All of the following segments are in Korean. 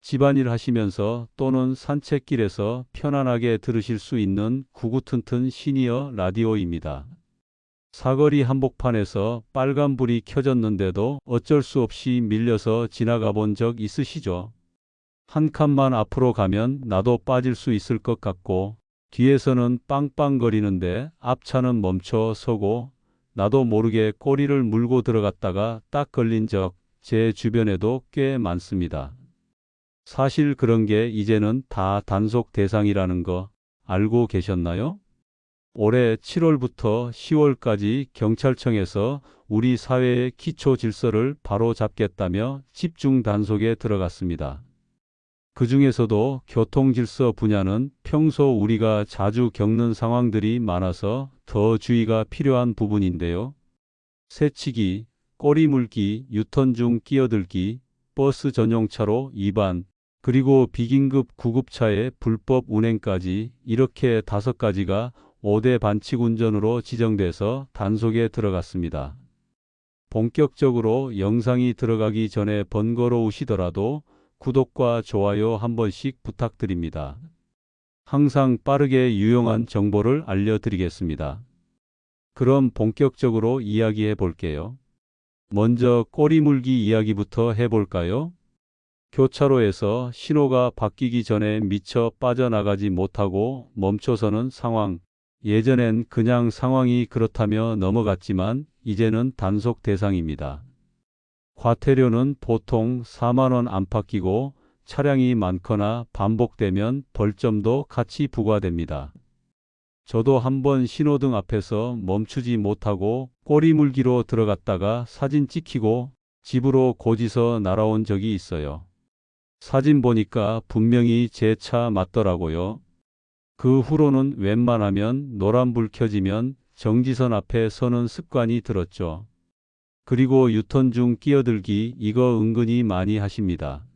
집안일 하시면서 또는 산책길에서 편안하게 들으실 수 있는 구구튼튼 시니어 라디오입니다. 사거리 한복판에서 빨간불이 켜졌는데도 어쩔 수 없이 밀려서 지나가 본 적 있으시죠? 한 칸만 앞으로 가면 나도 빠질 수 있을 것 같고 뒤에서는 빵빵거리는데 앞차는 멈춰 서고 나도 모르게 꼬리를 물고 들어갔다가 딱 걸린 적 제 주변에도 꽤 많습니다. 사실 그런 게 이제는 다 단속 대상이라는 거 알고 계셨나요? 올해 7월부터 10월까지 경찰청에서 우리 사회의 기초 질서를 바로잡겠다며 집중 단속에 들어갔습니다. 그 중에서도 교통질서 분야는 평소 우리가 자주 겪는 상황들이 많아서 더 주의가 필요한 부분인데요. 새치기, 꼬리 물기, 유턴 중 끼어들기, 버스 전용차로 위반, 그리고 비긴급 구급차의 불법 운행까지 이렇게 5가지가 5대 반칙 운전으로 지정돼서 단속에 들어갔습니다. 본격적으로 영상이 들어가기 전에 번거로우시더라도 구독과 좋아요 한 번씩 부탁드립니다. 항상 빠르게 유용한 정보를 알려드리겠습니다. 그럼 본격적으로 이야기해 볼게요. 먼저 꼬리 물기 이야기부터 해볼까요? 교차로에서 신호가 바뀌기 전에 미처 빠져나가지 못하고 멈춰서는 상황. 예전엔 그냥 상황이 그렇다며 넘어갔지만 이제는 단속 대상입니다. 과태료는 보통 4만 원 안팎이고 차량이 많거나 반복되면 벌점도 같이 부과됩니다. 저도 한번 신호등 앞에서 멈추지 못하고 꼬리 물기로 들어갔다가 사진 찍히고 집으로 고지서 날아온 적이 있어요. 사진 보니까 분명히 제 차 맞더라고요. 그 후로는 웬만하면 노란불 켜지면 정지선 앞에 서는 습관이 들었죠. 그리고 유턴 중 끼어들기 이거 은근히 많이 하십니다.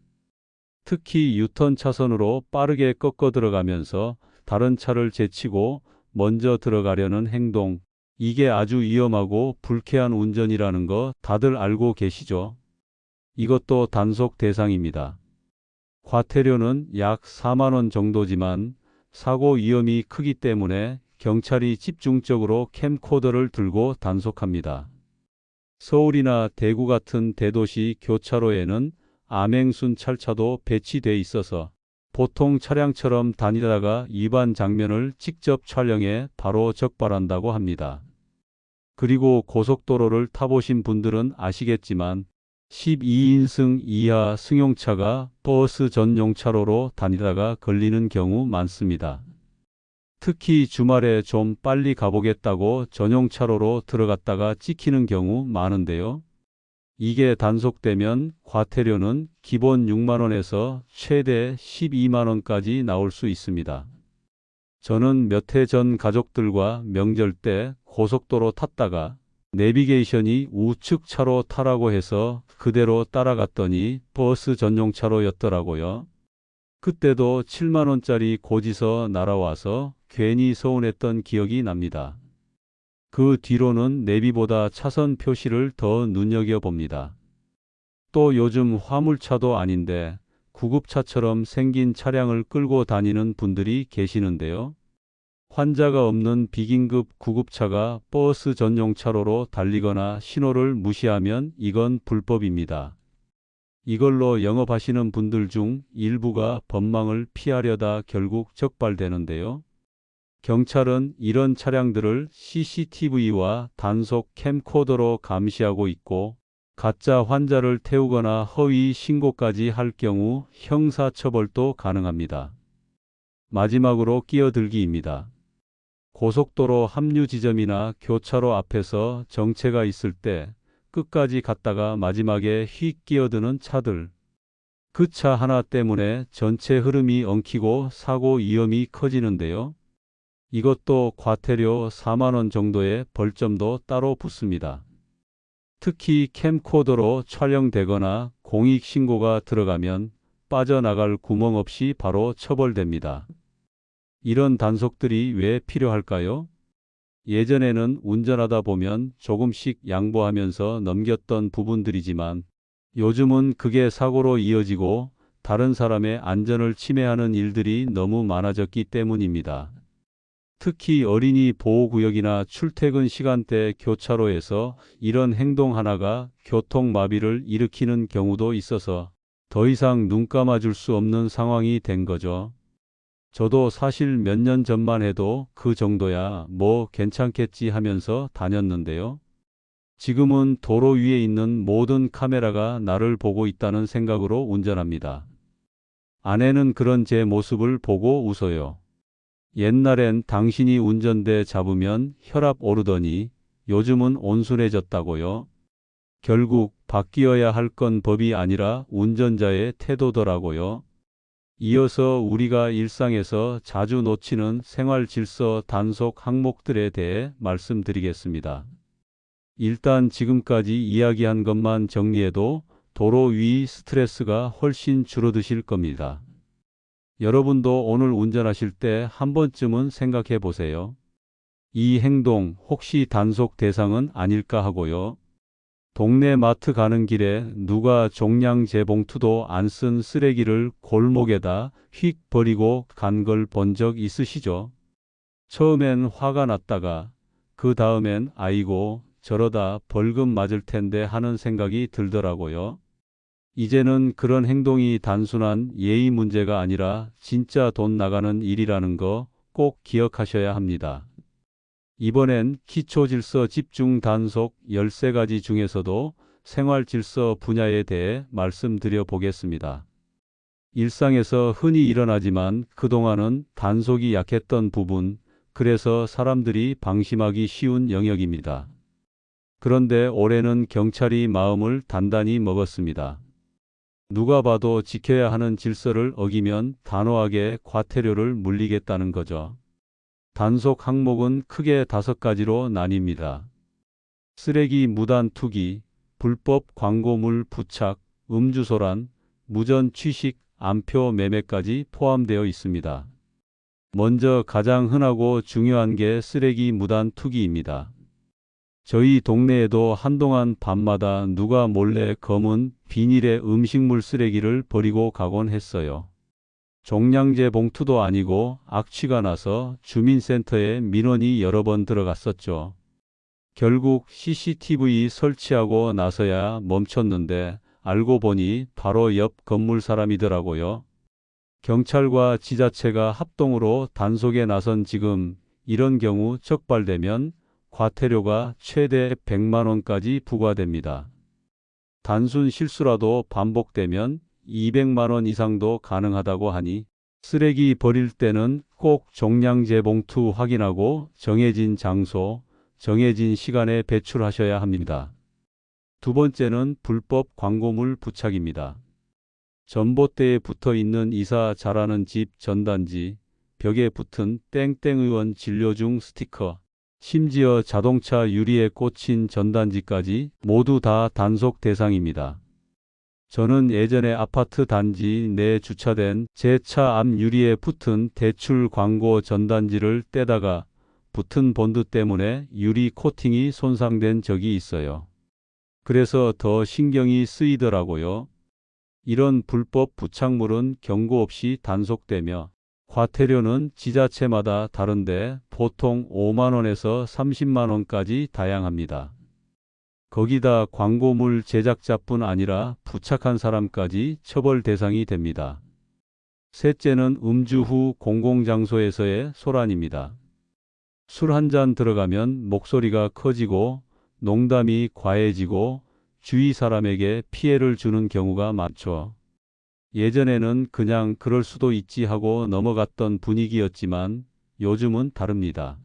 특히 유턴 차선으로 빠르게 꺾어 들어가면서 다른 차를 제치고 먼저 들어가려는 행동. 이게 아주 위험하고 불쾌한 운전이라는 거 다들 알고 계시죠? 이것도 단속 대상입니다. 과태료는 약 4만 원 정도지만 사고 위험이 크기 때문에 경찰이 집중적으로 캠코더를 들고 단속합니다. 서울이나 대구 같은 대도시 교차로에는 암행순 찰차도 배치돼 있어서 보통 차량처럼 다니다가 위반 장면을 직접 촬영해 바로 적발한다고 합니다. 그리고 고속도로를 타보신 분들은 아시겠지만 12인승 이하 승용차가 버스 전용 차로로 다니다가 걸리는 경우 많습니다. 특히 주말에 좀 빨리 가보겠다고 전용 차로로 들어갔다가 찍히는 경우 많은데요. 이게 단속되면 과태료는 기본 6만 원에서 최대 12만 원까지 나올 수 있습니다. 저는 몇 해 전 가족들과 명절 때 고속도로 탔다가 내비게이션이 우측 차로 타라고 해서 그대로 따라갔더니 버스 전용 차로였더라고요. 그때도 7만 원짜리 고지서 날아와서 괜히 서운했던 기억이 납니다. 그 뒤로는 내비보다 차선 표시를 더 눈여겨봅니다. 또 요즘 화물차도 아닌데 구급차처럼 생긴 차량을 끌고 다니는 분들이 계시는데요. 환자가 없는 비긴급 구급차가 버스 전용 차로로 달리거나 신호를 무시하면 이건 불법입니다. 이걸로 영업하시는 분들 중 일부가 법망을 피하려다 결국 적발되는데요. 경찰은 이런 차량들을 CCTV와 단속 캠코더로 감시하고 있고 가짜 환자를 태우거나 허위 신고까지 할 경우 형사처벌도 가능합니다. 마지막으로 끼어들기입니다. 고속도로 합류 지점이나 교차로 앞에서 정체가 있을 때 끝까지 갔다가 마지막에 휙 끼어드는 차들. 그 차 하나 때문에 전체 흐름이 엉키고 사고 위험이 커지는데요. 이것도 과태료 4만 원 정도의 벌점도 따로 붙습니다. 특히 캠코더로 촬영되거나 공익신고가 들어가면 빠져나갈 구멍 없이 바로 처벌됩니다. 이런 단속들이 왜 필요할까요? 예전에는 운전하다 보면 조금씩 양보하면서 넘겼던 부분들이지만 요즘은 그게 사고로 이어지고 다른 사람의 안전을 침해하는 일들이 너무 많아졌기 때문입니다. 특히 어린이 보호구역이나 출퇴근 시간대 교차로에서 이런 행동 하나가 교통마비를 일으키는 경우도 있어서 더 이상 눈 감아줄 수 없는 상황이 된 거죠. 저도 사실 몇 년 전만 해도 그 정도야 뭐 괜찮겠지 하면서 다녔는데요. 지금은 도로 위에 있는 모든 카메라가 나를 보고 있다는 생각으로 운전합니다. 아내는 그런 제 모습을 보고 웃어요. 옛날엔 당신이 운전대 잡으면 혈압 오르더니 요즘은 온순해졌다고요. 결국 바뀌어야 할 건 법이 아니라 운전자의 태도더라고요. 이어서 우리가 일상에서 자주 놓치는 생활 질서 단속 항목들에 대해 말씀드리겠습니다. 일단 지금까지 이야기한 것만 정리해도 도로 위 스트레스가 훨씬 줄어드실 겁니다. 여러분도 오늘 운전하실 때 한 번쯤은 생각해 보세요. 이 행동 혹시 단속 대상은 아닐까 하고요. 동네 마트 가는 길에 누가 종량 재봉투도 안 쓴 쓰레기를 골목에다 휙 버리고 간 걸 본 적 있으시죠? 처음엔 화가 났다가 그 다음엔 아이고 저러다 벌금 맞을 텐데 하는 생각이 들더라고요. 이제는 그런 행동이 단순한 예의 문제가 아니라 진짜 돈 나가는 일이라는 거 꼭 기억하셔야 합니다. 이번엔 기초질서 집중 단속 13가지 중에서도 생활질서 분야에 대해 말씀드려 보겠습니다. 일상에서 흔히 일어나지만 그동안은 단속이 약했던 부분, 그래서 사람들이 방심하기 쉬운 영역입니다. 그런데 올해는 경찰이 마음을 단단히 먹었습니다. 누가 봐도 지켜야 하는 질서를 어기면 단호하게 과태료를 물리겠다는 거죠. 단속 항목은 크게 5가지로 나뉩니다. 쓰레기 무단 투기, 불법 광고물 부착, 음주소란, 무전 취식, 암표 매매까지 포함되어 있습니다. 먼저 가장 흔하고 중요한 게 쓰레기 무단 투기입니다. 저희 동네에도 한동안 밤마다 누가 몰래 검은 비닐에 음식물 쓰레기를 버리고 가곤 했어요. 종량제 봉투도 아니고 악취가 나서 주민센터에 민원이 여러 번 들어갔었죠. 결국 CCTV 설치하고 나서야 멈췄는데 알고 보니 바로 옆 건물 사람이더라고요. 경찰과 지자체가 합동으로 단속에 나선 지금 이런 경우 적발되면 과태료가 최대 100만 원까지 부과됩니다. 단순 실수라도 반복되면 200만 원 이상도 가능하다고 하니 쓰레기 버릴 때는 꼭 종량제 봉투 확인하고 정해진 장소, 정해진 시간에 배출하셔야 합니다. 두 번째는 불법 광고물 부착입니다. 전봇대에 붙어 있는 이사 잘하는 집 전단지, 벽에 붙은 땡땡 의원 진료 중 스티커, 심지어 자동차 유리에 꽂힌 전단지까지 모두 다 단속 대상입니다. 저는 예전에 아파트 단지 내에 주차된 제 차 앞 유리에 붙은 대출 광고 전단지를 떼다가 붙은 본드 때문에 유리 코팅이 손상된 적이 있어요. 그래서 더 신경이 쓰이더라고요. 이런 불법 부착물은 경고 없이 단속되며 과태료는 지자체마다 다른데 보통 5만 원에서 30만 원까지 다양합니다. 거기다 광고물 제작자뿐 아니라 부착한 사람까지 처벌 대상이 됩니다. 셋째는 음주 후 공공장소에서의 소란입니다. 술 한 잔 들어가면 목소리가 커지고 농담이 과해지고 주위 사람에게 피해를 주는 경우가 많죠. 예전에는 그냥 그럴 수도 있지 하고 넘어갔던 분위기였지만 요즘은 다릅니다.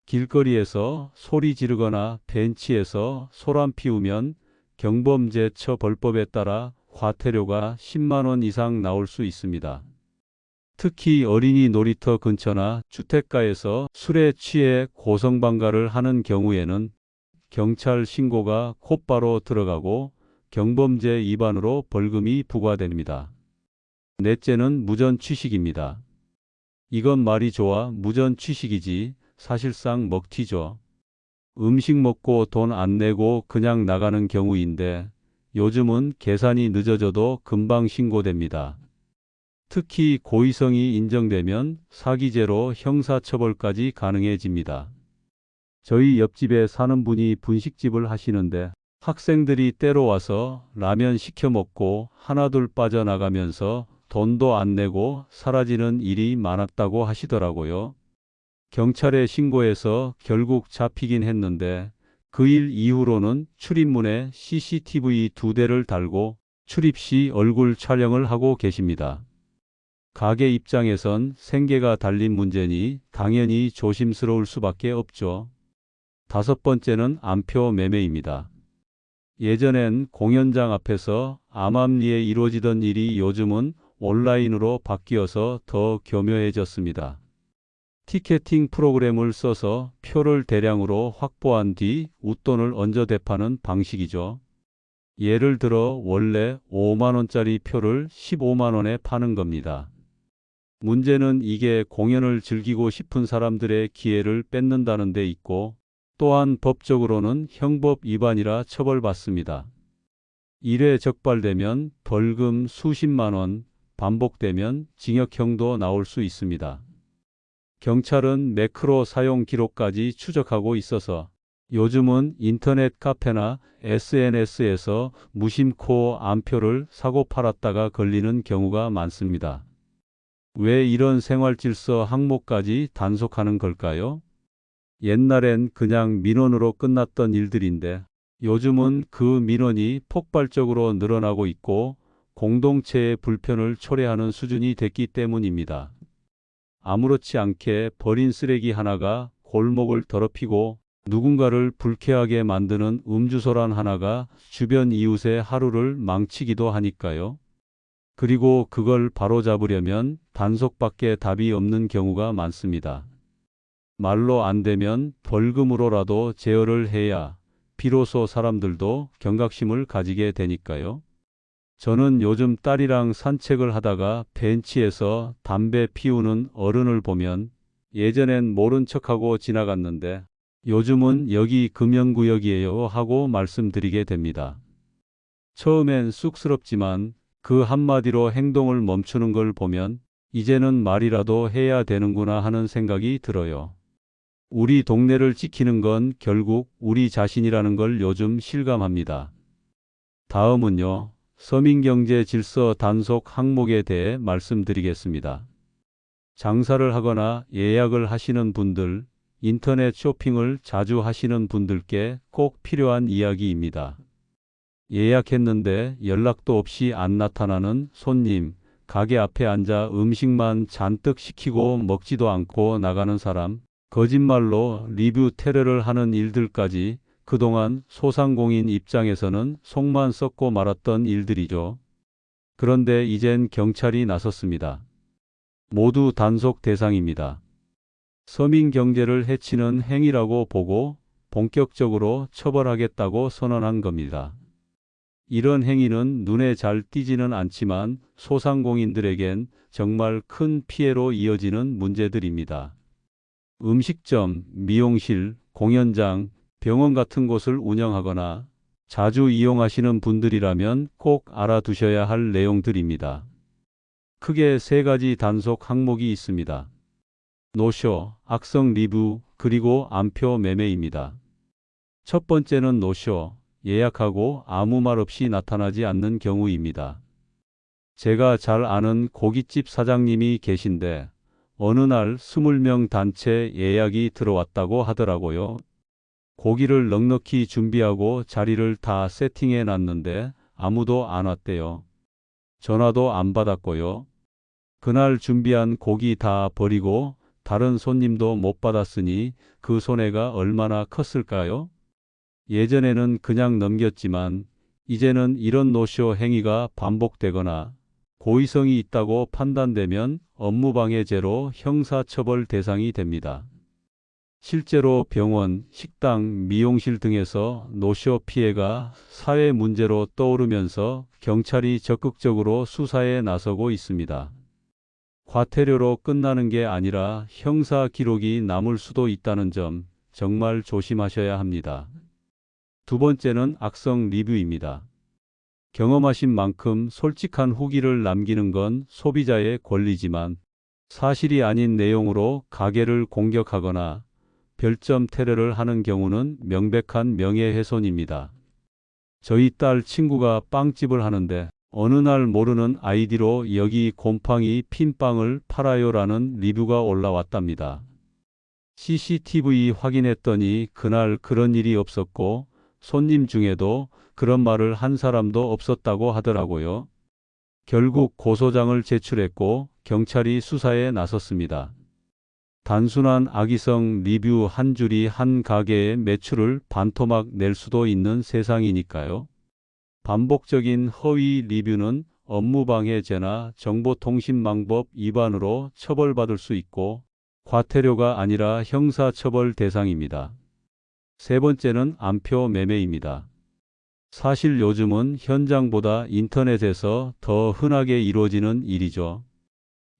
길거리에서 소리 지르거나 벤치에서 소란 피우면 경범죄 처벌법에 따라 과태료가 10만 원 이상 나올 수 있습니다. 특히 어린이 놀이터 근처나 주택가에서 술에 취해 고성방가를 하는 경우에는 경찰 신고가 곧바로 들어가고 경범죄 위반으로 벌금이 부과됩니다. 넷째는 무전 취식입니다. 이건 말이 좋아 무전 취식이지 사실상 먹튀죠. 음식 먹고 돈 안 내고 그냥 나가는 경우인데 요즘은 계산이 늦어져도 금방 신고됩니다. 특히 고의성이 인정되면 사기죄로 형사처벌까지 가능해집니다. 저희 옆집에 사는 분이 분식집을 하시는데 학생들이 때로 와서 라면 시켜 먹고 하나둘 빠져나가면서 돈도 안 내고 사라지는 일이 많았다고 하시더라고요. 경찰에 신고해서 결국 잡히긴 했는데 그 일 이후로는 출입문에 CCTV 2대를 달고 출입 시 얼굴 촬영을 하고 계십니다. 가게 입장에선 생계가 달린 문제니 당연히 조심스러울 수밖에 없죠. 다섯 번째는 암표 매매입니다. 예전엔 공연장 앞에서 암암리에 이루어지던 일이 요즘은 온라인으로 바뀌어서 더 교묘해졌습니다. 티켓팅 프로그램을 써서 표를 대량으로 확보한 뒤 웃돈을 얹어 대파는 방식이죠. 예를 들어 원래 5만 원짜리 표를 15만 원에 파는 겁니다. 문제는 이게 공연을 즐기고 싶은 사람들의 기회를 뺏는다는 데 있고 또한 법적으로는 형법 위반이라 처벌받습니다. 1회 적발되면 벌금 수십만 원, 반복되면 징역형도 나올 수 있습니다. 경찰은 매크로 사용 기록까지 추적하고 있어서 요즘은 인터넷 카페나 SNS에서 무심코 암표를 사고 팔았다가 걸리는 경우가 많습니다. 왜 이런 생활질서 항목까지 단속하는 걸까요? 옛날엔 그냥 민원으로 끝났던 일들인데 요즘은 그 민원이 폭발적으로 늘어나고 있고 공동체의 불편을 초래하는 수준이 됐기 때문입니다. 아무렇지 않게 버린 쓰레기 하나가 골목을 더럽히고 누군가를 불쾌하게 만드는 음주소란 하나가 주변 이웃의 하루를 망치기도 하니까요. 그리고 그걸 바로잡으려면 단속밖에 답이 없는 경우가 많습니다. 말로 안 되면 벌금으로라도 제어를 해야 비로소 사람들도 경각심을 가지게 되니까요. 저는 요즘 딸이랑 산책을 하다가 벤치에서 담배 피우는 어른을 보면 예전엔 모른 척하고 지나갔는데 요즘은 여기 금연구역이에요 하고 말씀드리게 됩니다. 처음엔 쑥스럽지만 그 한마디로 행동을 멈추는 걸 보면 이제는 말이라도 해야 되는구나 하는 생각이 들어요. 우리 동네를 지키는 건 결국 우리 자신이라는 걸 요즘 실감합니다. 다음은요. 서민경제 질서 단속 항목에 대해 말씀드리겠습니다. 장사를 하거나 예약을 하시는 분들, 인터넷 쇼핑을 자주 하시는 분들께 꼭 필요한 이야기입니다. 예약했는데 연락도 없이 안 나타나는 손님, 가게 앞에 앉아 음식만 잔뜩 시키고 먹지도 않고 나가는 사람, 거짓말로 리뷰 테러를 하는 일들까지 그동안 소상공인 입장에서는 속만 썩고 말았던 일들이죠. 그런데 이젠 경찰이 나섰습니다. 모두 단속 대상입니다. 서민 경제를 해치는 행위라고 보고 본격적으로 처벌하겠다고 선언한 겁니다. 이런 행위는 눈에 잘 띄지는 않지만 소상공인들에겐 정말 큰 피해로 이어지는 문제들입니다. 음식점, 미용실, 공연장, 병원 같은 곳을 운영하거나 자주 이용하시는 분들이라면 꼭 알아두셔야 할 내용들입니다. 크게 세 가지 단속 항목이 있습니다. 노쇼, 악성 리뷰, 그리고 암표 매매입니다. 첫 번째는 노쇼, 예약하고 아무 말 없이 나타나지 않는 경우입니다. 제가 잘 아는 고깃집 사장님이 계신데 어느 날 20명 단체 예약이 들어왔다고 하더라고요. 고기를 넉넉히 준비하고 자리를 다 세팅해 놨는데 아무도 안 왔대요. 전화도 안 받았고요. 그날 준비한 고기 다 버리고 다른 손님도 못 받았으니 그 손해가 얼마나 컸을까요? 예전에는 그냥 넘겼지만 이제는 이런 노쇼 행위가 반복되거나 고의성이 있다고 판단되면 업무방해죄로 형사처벌 대상이 됩니다. 실제로 병원, 식당, 미용실 등에서 노쇼 피해가 사회 문제로 떠오르면서 경찰이 적극적으로 수사에 나서고 있습니다. 과태료로 끝나는 게 아니라 형사 기록이 남을 수도 있다는 점 정말 조심하셔야 합니다. 두 번째는 악성 리뷰입니다. 경험하신 만큼 솔직한 후기를 남기는 건 소비자의 권리지만 사실이 아닌 내용으로 가게를 공격하거나 별점 테러를 하는 경우는 명백한 명예훼손입니다. 저희 딸 친구가 빵집을 하는데 어느 날 모르는 아이디로 여기 곰팡이 핀 빵을 팔아요라는 리뷰가 올라왔답니다. CCTV 확인했더니 그날 그런 일이 없었고 손님 중에도 그런 말을 한 사람도 없었다고 하더라고요. 결국 고소장을 제출했고 경찰이 수사에 나섰습니다. 단순한 악의성 리뷰 한 줄이 한 가게의 매출을 반토막 낼 수도 있는 세상이니까요. 반복적인 허위 리뷰는 업무방해죄나 정보통신망법 위반으로 처벌받을 수 있고 과태료가 아니라 형사처벌 대상입니다. 세 번째는 암표 매매입니다. 사실 요즘은 현장보다 인터넷에서 더 흔하게 이루어지는 일이죠.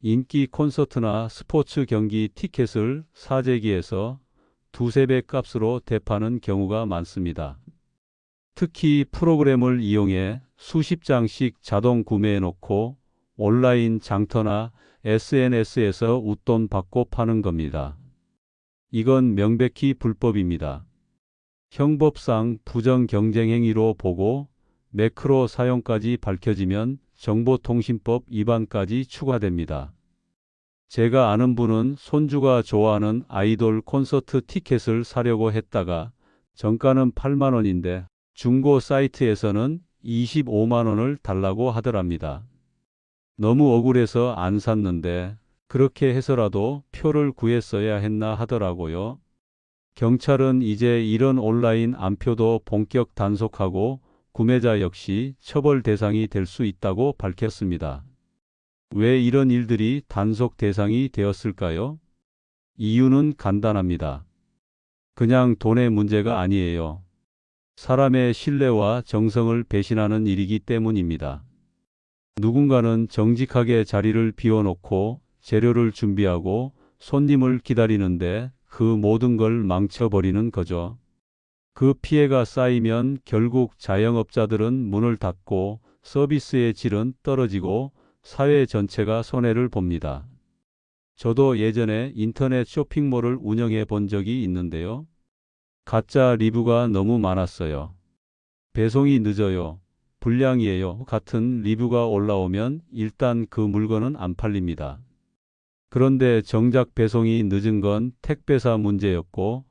인기 콘서트나 스포츠 경기 티켓을 사재기에서 두세 배 값으로 대파는 경우가 많습니다. 특히 프로그램을 이용해 수십 장씩 자동 구매해놓고 온라인 장터나 SNS에서 웃돈 받고 파는 겁니다. 이건 명백히 불법입니다. 형법상 부정 경쟁 행위로 보고 매크로 사용까지 밝혀지면 정보통신법 위반까지 추가됩니다. 제가 아는 분은 손주가 좋아하는 아이돌 콘서트 티켓을 사려고 했다가 정가는 8만 원인데 중고 사이트에서는 25만 원을 달라고 하더랍니다. 너무 억울해서 안 샀는데 그렇게 해서라도 표를 구했어야 했나 하더라고요. 경찰은 이제 이런 온라인 암표도 본격 단속하고 구매자 역시 처벌 대상이 될 수 있다고 밝혔습니다. 왜 이런 일들이 단속 대상이 되었을까요? 이유는 간단합니다. 그냥 돈의 문제가 아니에요. 사람의 신뢰와 정성을 배신하는 일이기 때문입니다. 누군가는 정직하게 자리를 비워놓고 재료를 준비하고 손님을 기다리는데 그 모든 걸 망쳐버리는 거죠. 그 피해가 쌓이면 결국 자영업자들은 문을 닫고 서비스의 질은 떨어지고 사회 전체가 손해를 봅니다. 저도 예전에 인터넷 쇼핑몰을 운영해 본 적이 있는데요. 가짜 리뷰가 너무 많았어요. 배송이 늦어요. 불량이에요. 같은 리뷰가 올라오면 일단 그 물건은 안 팔립니다. 그런데 정작 배송이 늦은 건 택배사 문제였고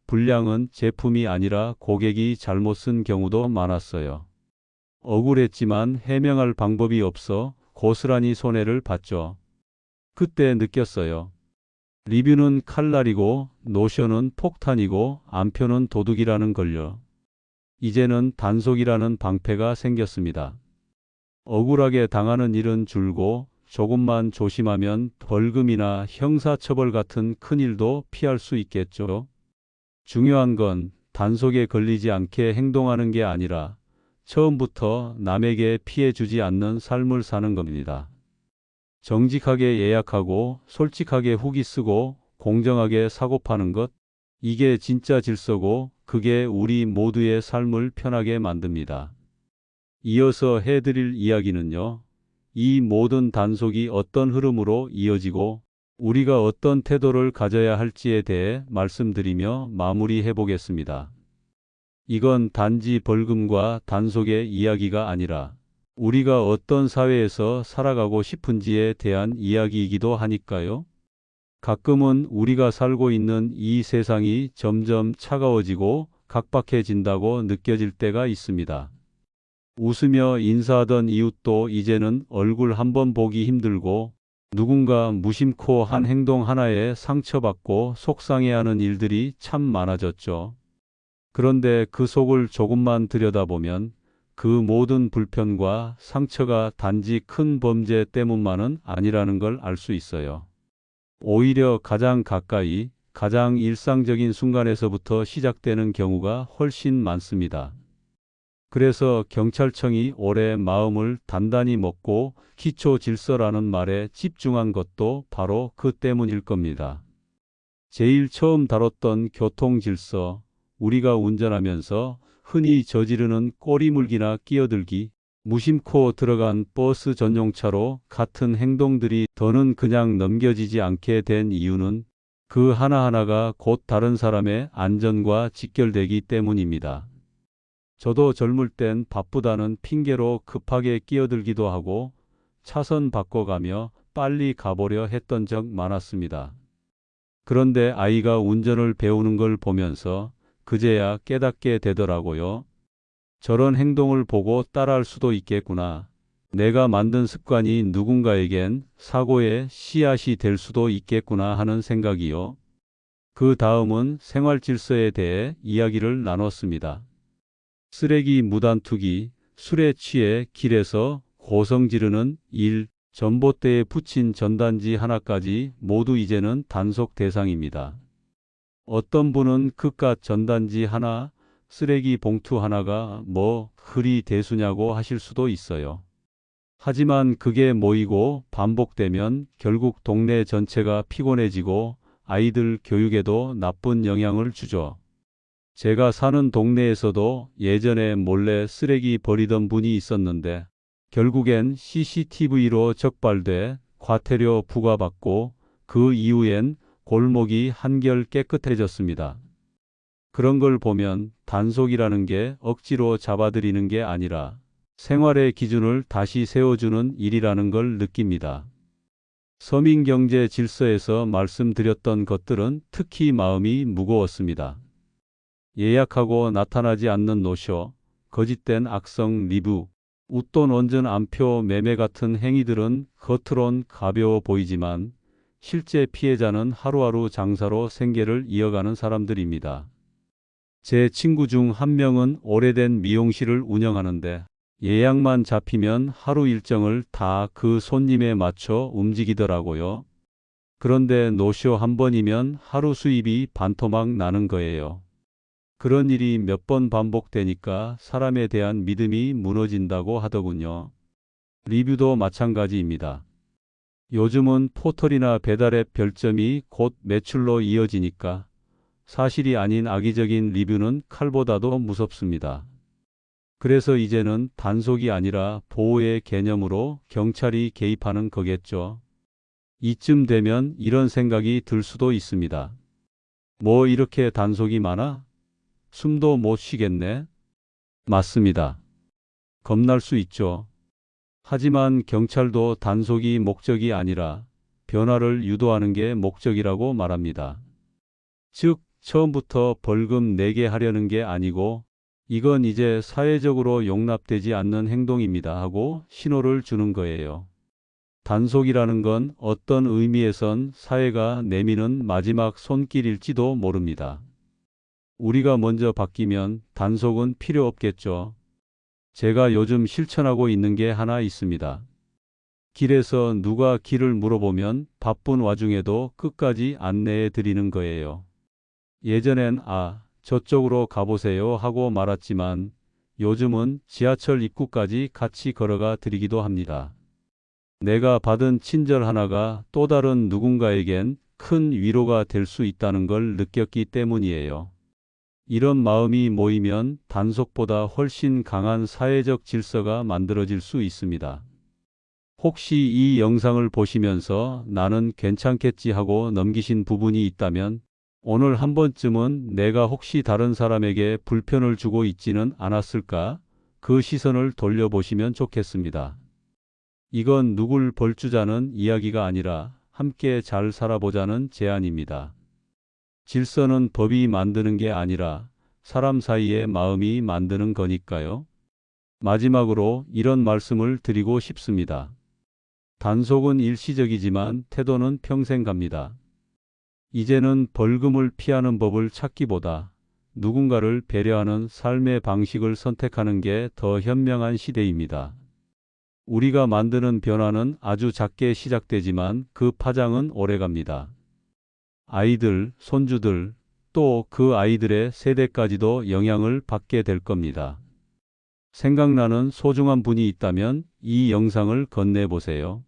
불량은 제품이 아니라 고객이 잘못 쓴 경우도 많았어요. 억울했지만 해명할 방법이 없어 고스란히 손해를 봤죠. 그때 느꼈어요. 리뷰는 칼날이고 노션은 폭탄이고 암표는 도둑이라는 걸요. 이제는 단속이라는 방패가 생겼습니다. 억울하게 당하는 일은 줄고 조금만 조심하면 벌금이나 형사처벌 같은 큰일도 피할 수 있겠죠. 중요한 건 단속에 걸리지 않게 행동하는 게 아니라 처음부터 남에게 피해 주지 않는 삶을 사는 겁니다. 정직하게 예약하고 솔직하게 후기 쓰고 공정하게 사고 파는 것, 이게 진짜 질서고 그게 우리 모두의 삶을 편하게 만듭니다. 이어서 해드릴 이야기는요. 이 모든 단속이 어떤 흐름으로 이어지고 우리가 어떤 태도를 가져야 할지에 대해 말씀드리며 마무리해 보겠습니다. 이건 단지 벌금과 단속의 이야기가 아니라 우리가 어떤 사회에서 살아가고 싶은지에 대한 이야기이기도 하니까요. 가끔은 우리가 살고 있는 이 세상이 점점 차가워지고 각박해진다고 느껴질 때가 있습니다. 웃으며 인사하던 이웃도 이제는 얼굴 한번 보기 힘들고 누군가 무심코 한 행동 하나에 상처받고 속상해하는 일들이 참 많아졌죠. 그런데 그 속을 조금만 들여다보면 그 모든 불편과 상처가 단지 큰 범죄 때문만은 아니라는 걸 알 수 있어요. 오히려 가장 가까이, 가장 일상적인 순간에서부터 시작되는 경우가 훨씬 많습니다. 그래서 경찰청이 올해 마음을 단단히 먹고 기초 질서라는 말에 집중한 것도 바로 그 때문일 겁니다. 제일 처음 다뤘던 교통 질서, 우리가 운전하면서 흔히 저지르는 꼬리물기나 끼어들기, 무심코 들어간 버스 전용차로 같은 행동들이 더는 그냥 넘겨지지 않게 된 이유는 그 하나하나가 곧 다른 사람의 안전과 직결되기 때문입니다. 저도 젊을 땐 바쁘다는 핑계로 급하게 끼어들기도 하고 차선 바꿔가며 빨리 가보려 했던 적 많았습니다. 그런데 아이가 운전을 배우는 걸 보면서 그제야 깨닫게 되더라고요. 저런 행동을 보고 따라할 수도 있겠구나. 내가 만든 습관이 누군가에겐 사고의 씨앗이 될 수도 있겠구나 하는 생각이요. 그 다음은 생활 질서에 대해 이야기를 나눴습니다. 쓰레기 무단 투기, 술에 취해 길에서 고성 지르는 일, 전봇대에 붙인 전단지 하나까지 모두 이제는 단속 대상입니다. 어떤 분은 그깟 전단지 하나, 쓰레기 봉투 하나가 뭐 그리 대수냐고 하실 수도 있어요. 하지만 그게 모이고 반복되면 결국 동네 전체가 피곤해지고 아이들 교육에도 나쁜 영향을 주죠. 제가 사는 동네에서도 예전에 몰래 쓰레기 버리던 분이 있었는데 결국엔 CCTV로 적발돼 과태료 부과받고 그 이후엔 골목이 한결 깨끗해졌습니다. 그런 걸 보면 단속이라는 게 억지로 잡아들이는 게 아니라 생활의 기준을 다시 세워주는 일이라는 걸 느낍니다. 서민경제 질서에서 말씀드렸던 것들은 특히 마음이 무거웠습니다. 예약하고 나타나지 않는 노쇼, 거짓된 악성 리뷰, 웃돈 원전 암표 매매 같은 행위들은 겉으론 가벼워 보이지만 실제 피해자는 하루하루 장사로 생계를 이어가는 사람들입니다. 제 친구 중 한 명은 오래된 미용실을 운영하는데 예약만 잡히면 하루 일정을 다 그 손님에 맞춰 움직이더라고요. 그런데 노쇼 한 번이면 하루 수입이 반토막 나는 거예요. 그런 일이 몇 번 반복되니까 사람에 대한 믿음이 무너진다고 하더군요. 리뷰도 마찬가지입니다. 요즘은 포털이나 배달앱 별점이 곧 매출로 이어지니까 사실이 아닌 악의적인 리뷰는 칼보다도 무섭습니다. 그래서 이제는 단속이 아니라 보호의 개념으로 경찰이 개입하는 거겠죠. 이쯤 되면 이런 생각이 들 수도 있습니다. 뭐 이렇게 단속이 많아? 숨도 못 쉬겠네? 맞습니다. 겁날 수 있죠. 하지만 경찰도 단속이 목적이 아니라 변화를 유도하는 게 목적이라고 말합니다. 즉, 처음부터 벌금 내게 하려는 게 아니고 이건 이제 사회적으로 용납되지 않는 행동입니다 하고 신호를 주는 거예요. 단속이라는 건 어떤 의미에선 사회가 내미는 마지막 손길일지도 모릅니다. 우리가 먼저 바뀌면 단속은 필요 없겠죠. 제가 요즘 실천하고 있는 게 하나 있습니다. 길에서 누가 길을 물어보면 바쁜 와중에도 끝까지 안내해 드리는 거예요. 예전엔 저쪽으로 가보세요 하고 말았지만 요즘은 지하철 입구까지 같이 걸어가 드리기도 합니다. 내가 받은 친절 하나가 또 다른 누군가에겐 큰 위로가 될 수 있다는 걸 느꼈기 때문이에요. 이런 마음이 모이면 단속보다 훨씬 강한 사회적 질서가 만들어질 수 있습니다. 혹시 이 영상을 보시면서 나는 괜찮겠지 하고 넘기신 부분이 있다면 오늘 한 번쯤은 내가 혹시 다른 사람에게 불편을 주고 있지는 않았을까? 그 시선을 돌려보시면 좋겠습니다. 이건 누굴 벌주자는 이야기가 아니라 함께 잘 살아보자는 제안입니다. 질서는 법이 만드는 게 아니라 사람 사이의 마음이 만드는 거니까요. 마지막으로 이런 말씀을 드리고 싶습니다. 단속은 일시적이지만 태도는 평생 갑니다. 이제는 벌금을 피하는 법을 찾기보다 누군가를 배려하는 삶의 방식을 선택하는 게 더 현명한 시대입니다. 우리가 만드는 변화는 아주 작게 시작되지만 그 파장은 오래갑니다. 아이들, 손주들, 또 그 아이들의 세대까지도 영향을 받게 될 겁니다. 생각나는 소중한 분이 있다면 이 영상을 건네보세요.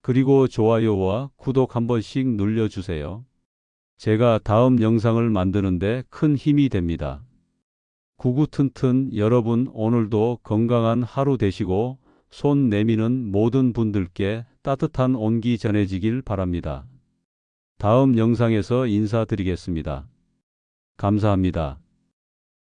그리고 좋아요와 구독 한 번씩 눌러주세요. 제가 다음 영상을 만드는데 큰 힘이 됩니다. 구구튼튼 여러분 오늘도 건강한 하루 되시고 손 내미는 모든 분들께 따뜻한 온기 전해지길 바랍니다. 다음 영상에서 인사드리겠습니다. 감사합니다.